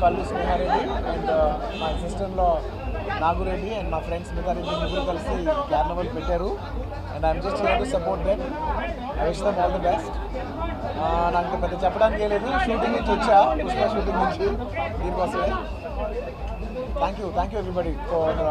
Pallu Snehareddy and my sister-in-law Nagureddy and my friends Smita-Reddy ముగ్గురు కలిసి Carnival పెట్టారు and I'm just here to support them. I wish them all the best. నాకు పెద్ద చెప్పడానికి లేదు, shooting నుంచి వచ్చా, పుష్ప షూటింగ్ నుంచి దీనికోసమే. Thank you everybody for